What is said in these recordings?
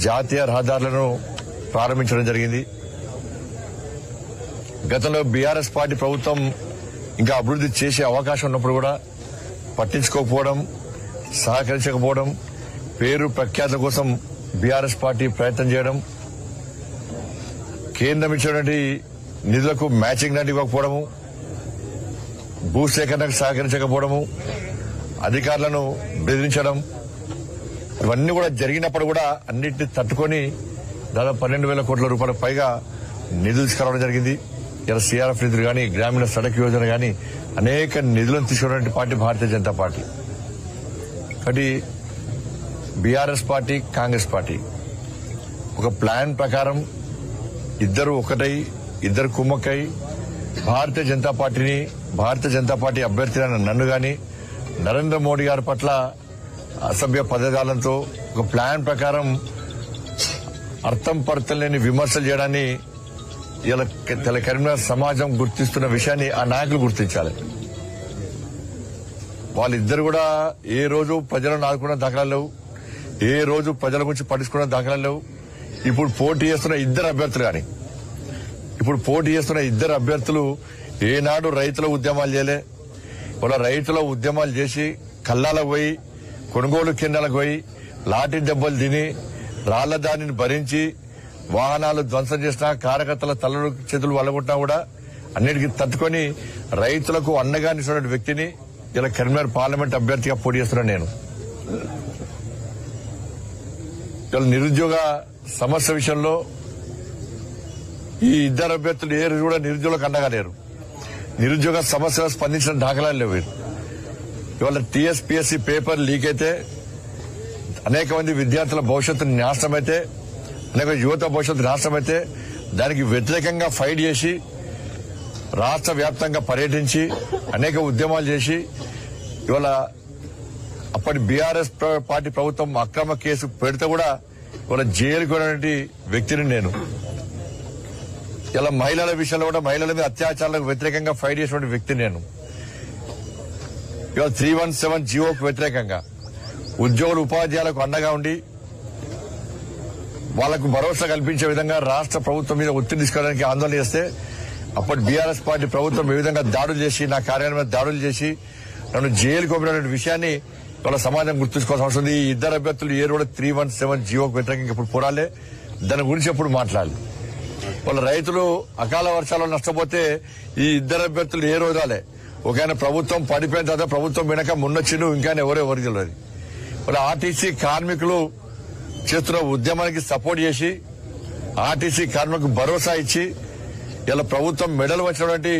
జాతీయ రహదారులను ప్రారంభించడం జరిగింది. గతంలో బీఆర్ఎస్ పార్టీ ప్రభుత్వం ఇంకా అభివృద్ధి చేసే అవకాశం ఉన్నప్పుడు కూడా పట్టించుకోకపోవడం, సహకరించకపోవడం, పేరు ప్రఖ్యాతుల కోసం బీఆర్ఎస్ పార్టీ ప్రయత్నం చేయడం, కేంద్రం ఇచ్చినటువంటి నిధులకు మ్యాచింగ్ నటి ఇవ్వకపోవడము, భూసేకరణకు సహకరించకపోవడము, అధికారులను బెదిరించడం, ఇవన్నీ కూడా జరిగినప్పుడు కూడా అన్నింటినీ తట్టుకొని దాదాపు 12,000 కోట్ల రూపాయల పైగా నిధులు తీసుకురావడం జరిగింది. ఇలా సీఆర్ఎఫ్ నిధులు కానీ, గ్రామీణ సడక్ యోజన కానీ అనేక నిధులను తీసుకున్నటువంటి పార్టీ భారతీయ జనతా పార్టీ. కాబట్టి బీఆర్ఎస్ పార్టీ, కాంగ్రెస్ పార్టీ ఒక ప్లాన్ ప్రకారం ఇద్దరు ఒకటై, ఇద్దరు కుమ్మక్కై భారతీయ జనతా పార్టీని, భారతీయ జనతా పార్టీ అభ్యర్థులైన నన్ను గాని, నరేంద్ర మోడీ గారి పట్ల అసభ్య పదజాలంతో ఒక ప్లాన్ ప్రకారం అర్థం పర్థం లేని విమర్శలు చేయడాన్ని ఇలా కరీంనగర్ సమాజం గుర్తిస్తున్న విషయాన్ని ఆ నాయకులు గుర్తించాలి. వాళ్ళిద్దరు కూడా ఏ రోజు ప్రజలను ఆదుకున్న దాఖలాలు లేవు, ఏ రోజు ప్రజల గురించి పట్టించుకున్న దాఖలాలు లేవు. ఇప్పుడు పోటీ చేస్తున్న ఇద్దరు అభ్యర్థులు ఏనాడు రైతుల ఉద్యమాలు చేయలే. వాళ్ళ రైతుల ఉద్యమాలు చేసి కల్లాలకు పోయి, కొనుగోలు కేంద్రాలకు పోయి, లాఠీ దెబ్బలు తిని, రాళ్ల దానిని భరించి, వాహనాలు ధ్వంసం చేసినా, కార్యకర్తల తలలు చేతులు వల్లగొట్టినా కూడా అన్నిటికీ తట్టుకొని రైతులకు అండగా నిలిచిన వ్యక్తిని ఇలా కరీంనగర్ పార్లమెంట్ అభ్యర్థిగా పోటీ చేస్తున్నాను నేను. ఇలా నిరుద్యోగ సమస్య విషయంలో ఈ ఇద్దరు అభ్యర్థులు ఏ రోజు కూడా నిరుద్యోగులకు అండగా లేరు. నిరుద్యోగ సమస్యలు స్పందించిన దాఖలాలు లేవు. ఇవాళ టీఎస్పీఎస్సీ పేపర్ లీక్ అయితే అనేక మంది విద్యార్థుల భవిష్యత్తు నాశనమైతే, అనేక యువత భవిష్యత్తు నాశనమైతే దానికి వ్యతిరేకంగా ఫైట్ చేసి రాష్ట్ర వ్యాప్తంగా పర్యటించి అనేక ఉద్యమాలు చేసి ఇవాళ అప్పటి బీఆర్ఎస్ పార్టీ ప్రభుత్వం అక్రమ కేసు పెడితే కూడా ఇవాళ జైలుకు వెళ్ళినటువంటి వ్యక్తిని నేను. ఇలా మహిళల విషయంలో కూడా మహిళల మీద అత్యాచారాలకు వ్యతిరేకంగా ఫైట్ చేసినటువంటి వ్యక్తిని నేను. ఇవాళ 317 జీవోకు వ్యతిరేకంగా ఉద్యోగులు ఉపాధ్యాయులకు అండగా ఉండి వాళ్లకు భరోసా కల్పించే విధంగా రాష్ట్ర ప్రభుత్వం మీద ఒత్తిడి తీసుకోవడానికి ఆందోళన చేస్తే అప్పటి బీఆర్ఎస్ పార్టీ ప్రభుత్వం ఏ విధంగా దాడులు చేసి, నా కార్యాలయం మీద దాడులు చేసి నన్ను జైలుకు పంపిన విషయాన్ని వాళ్ళ సమాజం గుర్తుంచుకోవాల్సిన అవసరం ఉంది. ఈ ఇద్దరు అభ్యర్థులు ఏ కూడా 317 జీవోకు వ్యతిరేకంగా ఇప్పుడు పోరాలే, దాని గురించి ఎప్పుడు మాట్లాడాలి. వాళ్ళ రైతులు అకాల వర్షాలు నష్టపోతే ఈ ఇద్దరు అభ్యర్థులు ఏ రోజు రాలే. ఒకైనా ప్రభుత్వం పడిపోయిన తర్వాత ప్రభుత్వం వెనక మున్నొచ్చిండు, ఇంకా ఎవరు తెలియదు. వాళ్ళ ఆర్టీసీ కార్మికులు చేస్తున్న ఉద్యమానికి సపోర్ట్ చేసి, ఆర్టీసీ కార్మికులకు భరోసా ఇచ్చి ఇలా ప్రభుత్వం మెడలు వచ్చినటువంటి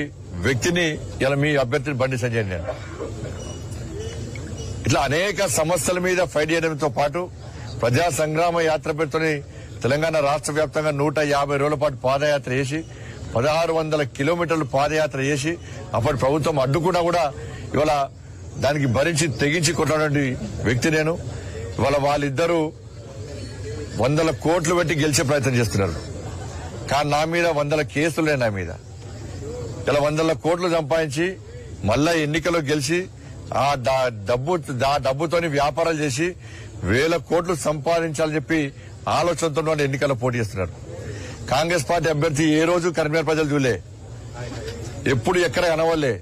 వ్యక్తిని ఇలా మీ అభ్యర్థిని బండి సంజయ్ నేను. ఇట్లా అనేక సమస్యల మీద ఫైట్ చేయడంతో పాటు ప్రజా సంగ్రామ యాత్ర పేరుతోని తెలంగాణ రాష్ట్ర వ్యాప్తంగా 150 రోజుల పాటు పాదయాత్ర చేసి 1600 కిలోమీటర్లు పాదయాత్ర చేసి అప్పటి ప్రభుత్వం అడ్డుకున్నా కూడా ఇవాళ దానికి భరించి తెగించి కొట్టినటువంటి వ్యక్తి నేను. ఇవాళ వాళ్ళిద్దరూ 100 కోట్లు పెట్టి గెలిచే ప్రయత్నం చేస్తున్నారు. కానీ నా మీద 100 కేసులే. నా మీద ఇలా 100 కోట్లు సంపాదించి మళ్ళా ఎన్నికల్లో గెలిచి ఆ డబ్బుతోని వ్యాపారాలు చేసి 1000 కోట్లు సంపాదించాలని చెప్పి ఆలోచనతో ఎన్నికల్లో పోటీ చేస్తున్నారు. కాంగ్రెస్ పార్టీ అభ్యర్థి ఏ రోజు కరీంనగర్ ప్రజలు చూలే, ఎప్పుడు ఎక్కడ కనవలే.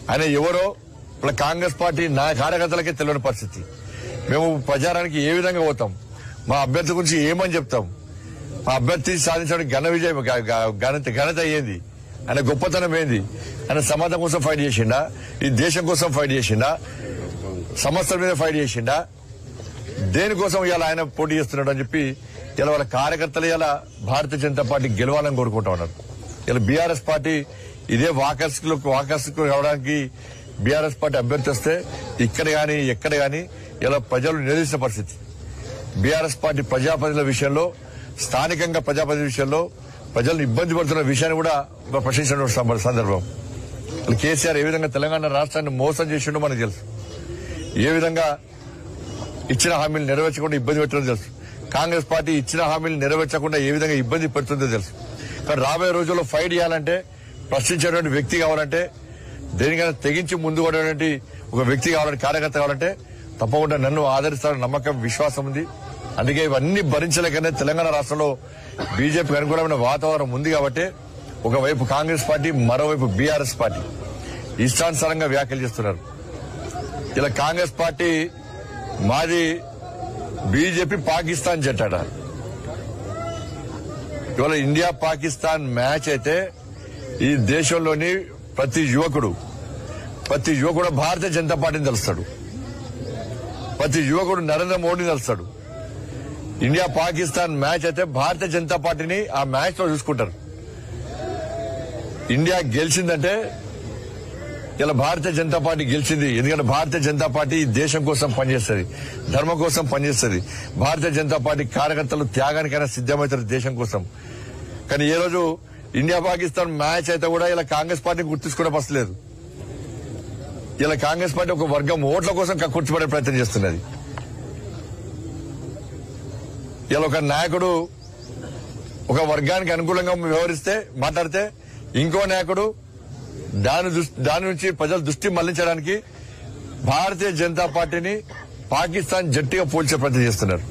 ఆయన ఎవరో ఇప్పుడు కాంగ్రెస్ పార్టీ నా కార్యకర్తలకే తెలియని పరిస్థితి. మేము ప్రచారానికి ఏ విధంగా పోతాం, మా అభ్యర్థి గురించి ఏమని చెప్తాం, మా అభ్యర్థి సాధించడానికి ఘనత అయ్యేది, ఆయన గొప్పతనం ఏంది, ఆయన సమాజం కోసం ఫైట్ చేసిండా, ఈ దేశం కోసం ఫైట్ చేసిండా, సమస్యల మీద ఫైట్ చేసిండా, దేనికోసం ఇలా ఆయన పోటీ చేస్తున్నాడు అని చెప్పి ఇలా వాళ్ళ కార్యకర్తలు ఇలా భారతీయ జనతా పార్టీ గెలవాలని కోరుకుంటా ఉన్నారు. ఇలా బీఆర్ఎస్ పార్టీ ఇదే వాకర్స్ రావడానికి బీఆర్ఎస్ పార్టీ అభ్యర్థి వస్తే ఇక్కడ గాని ఎక్కడ గాని ఇలా ప్రజలు నిలదీసిన పరిస్థితి. బీఆర్ఎస్ పార్టీ ప్రజాప్రతినిధుల విషయంలో, స్థానికంగా ప్రజాప్రతినిధుల విషయంలో ప్రజలను ఇబ్బంది పడుతున్న విషయాన్ని కూడా ప్రశ్నించిన సందర్భం. కేసీఆర్ ఏ విధంగా తెలంగాణ రాష్ట్రాన్ని మోసం చేసిండో మనకు తెలుసు. ఏ విధంగా ఇచ్చిన హామీలు నెరవేర్చకుండా ఇబ్బంది పెట్టిందో తెలుసు. కాంగ్రెస్ పార్టీ ఇచ్చిన హామీలు నెరవేర్చకుండా ఏ విధంగా ఇబ్బంది పెడుతుందో తెలుసు. కానీ రాబోయే రోజుల్లో ఫైట్ చేయాలంటే, ప్రశ్నించేటువంటి వ్యక్తి కావాలంటే, దేనికైనా తెగించి ముందు పడేటువంటి ఒక వ్యక్తి కావాలంటే, కార్యకర్త కావాలంటే తప్పకుండా నన్ను ఆదరిస్తారని నమ్మకం, విశ్వాసం ఉంది. అందుకే ఇవన్నీ భరించలేకనే తెలంగాణ రాష్ట్రంలో బీజేపీకి అనుకూలమైన వాతావరణం ఉంది కాబట్టి ఒకవైపు కాంగ్రెస్ పార్టీ మరోవైపు బీఆర్ఎస్ పార్టీ ఇష్టానుసారంగా వ్యాఖ్యలు చేస్తున్నారు. ఇలా కాంగ్రెస్ పార్టీ మాది బీజేపీ పాకిస్తాన్ జట్టాడ. ఇవాళ ఇండియా పాకిస్తాన్ మ్యాచ్ అయితే ఈ దేశంలోని ప్రతి యువకుడు భారతీయ జనతా పార్టీని తెలుస్తాడు. ప్రతి యువకుడు నరేంద్ర మోడీని తెలుస్తాడు. ఇండియా పాకిస్తాన్ మ్యాచ్ అయితే భారతీయ జనతా పార్టీని ఆ మ్యాచ్ లో చూసుకుంటారు. ఇండియా గెలిచిందంటే ఇలా భారతీయ జనతా పార్టీ గెలిచింది. ఎందుకంటే భారతీయ జనతా పార్టీ దేశం కోసం పనిచేస్తుంది, ధర్మం కోసం పనిచేస్తుంది. భారతీయ జనతా పార్టీ కార్యకర్తలు త్యాగానికైనా సిద్దమవుతారు దేశం కోసం. కానీ ఏ రోజు ఇండియా పాకిస్తాన్ మ్యాచ్ అయితే కూడా ఇలా కాంగ్రెస్ పార్టీని గుర్తించుకునే పసలేదు. ఇలా కాంగ్రెస్ పార్టీ ఒక వర్గం ఓట్ల కోసం కూర్చోబడే ప్రయత్నం చేస్తున్నది. ఇలా ఒక నాయకుడు ఒక వర్గానికి అనుకూలంగా మాట్లాడితే ఇంకో నాయకుడు దాని నుంచి ప్రజల దృష్టి మళ్లించడానికి భారతీయ జనతా పార్టీని పాకిస్తాన్ జట్టుగా పోల్చే ప్రయత్నం చేస్తున్నారు.